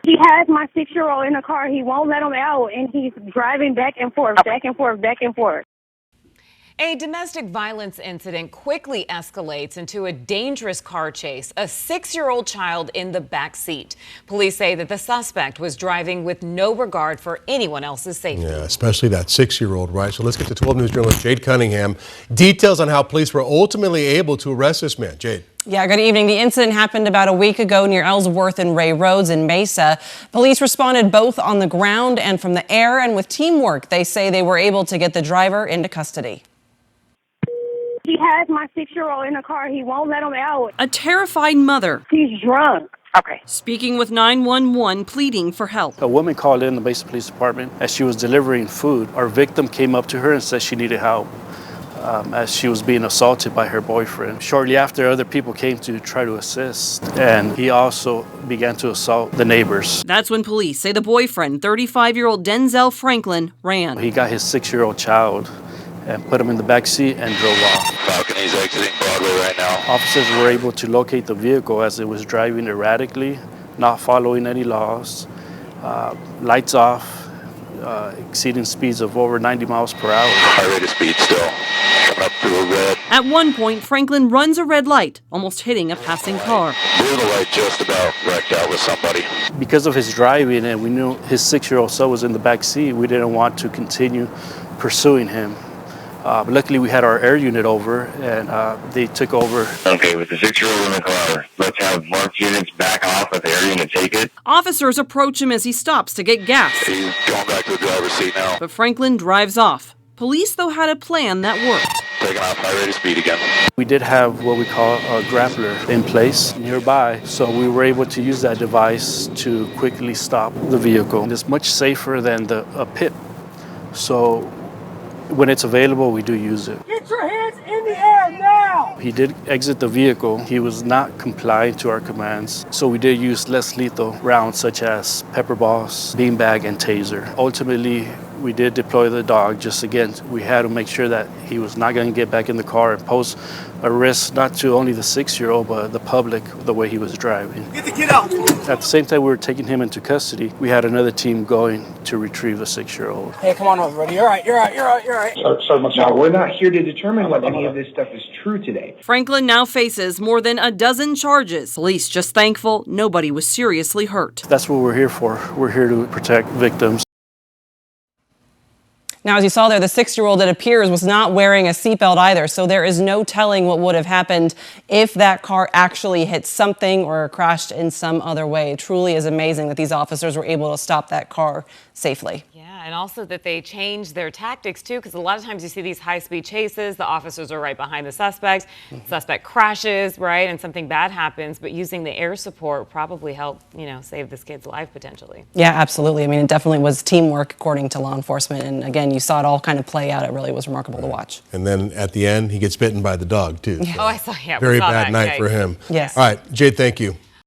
He has my 6-year-old in the car. He won't let him out, and he's driving back and forth, back and forth, back and forth. A domestic violence incident quickly escalates into a dangerous car chase, a 6-year-old child in the back seat. Police say that the suspect was driving with no regard for anyone else's safety. Yeah, especially that 6-year-old, right? So let's get to 12 News journalist Jade Cunningham. Details on how police were ultimately able to arrest this man. Jade. Yeah, good evening. The incident happened about a week ago near Ellsworth and Ray Roads in Mesa. Police responded both on the ground and from the air, and with teamwork, they say they were able to get the driver into custody. He has my 6-year-old in the car. He won't let him out. A terrified mother. He's drunk. Okay. Speaking with 911, pleading for help. A woman called in the Mesa Police Department as she was delivering food. Our victim came up to her and said she needed help as she was being assaulted by her boyfriend. Shortly after, other people came to try to assist, and he also began to assault the neighbors. That's when police say the boyfriend, 35-year-old Denzel Franklin, ran. He got his 6-year-old child and put him in the back seat and drove off. Falcon is exiting Broadway right now. Officers were able to locate the vehicle as it was driving erratically, not following any laws, lights off, exceeding speeds of over 90 miles per hour. High rate of speed still, coming up through a red. At one point, Franklin runs a red light, almost hitting a passing car. Blue the light just about wrecked out with somebody. Because of his driving and we knew his 6-year-old son was in the back seat, we didn't want to continue pursuing him. But luckily, we had our air unit over, and they took over. Okay, with the 6-year-old in the car, let's have marked units back off with the air unit take it. Officers approach him as he stops to get gas. He's going back to the driver's seat now. But Franklin drives off. Police, though, had a plan that worked. Taking off high rate of speed again. We did have what we call a grappler in place nearby, so we were able to use that device to quickly stop the vehicle. It's much safer than a pit, so when it's available, we do use it. Get your hands in the air now! He did exit the vehicle. He was not compliant to our commands, so we did use less lethal rounds such as pepper balls, beanbag, and taser. Ultimately, we did deploy the dog. Just again, we had to make sure that he was not going to get back in the car and pose a risk not to only the 6-year-old but the public the way he was driving. Get the kid out! At the same time we were taking him into custody, we had another team going to retrieve the 6-year-old. Hey, come on over, buddy. You're right. No, we're not here to determine whether any of this stuff is true today. Franklin now faces more than a dozen charges. Police just thankful nobody was seriously hurt. That's what we're here for. We're here to protect victims. Now, as you saw there, the 6-year-old, it appears, was not wearing a seatbelt either, so there is no telling what would have happened if that car actually hit something or crashed in some other way. It truly is amazing that these officers were able to stop that car safely. Yeah, and also that they changed their tactics, too, because a lot of times you see these high-speed chases, the officers are right behind the suspect, suspect crashes, right, and something bad happens, but using the air support probably helped, save this kid's life potentially. Yeah, absolutely. I mean, it definitely was teamwork, according to law enforcement, and again, you saw it all kind of play out. It really was remarkable to watch. And then at the end, he gets bitten by the dog, too. Yeah. So Oh, I saw, yeah. very bad night for him. Yes. All right, Jade, thank you.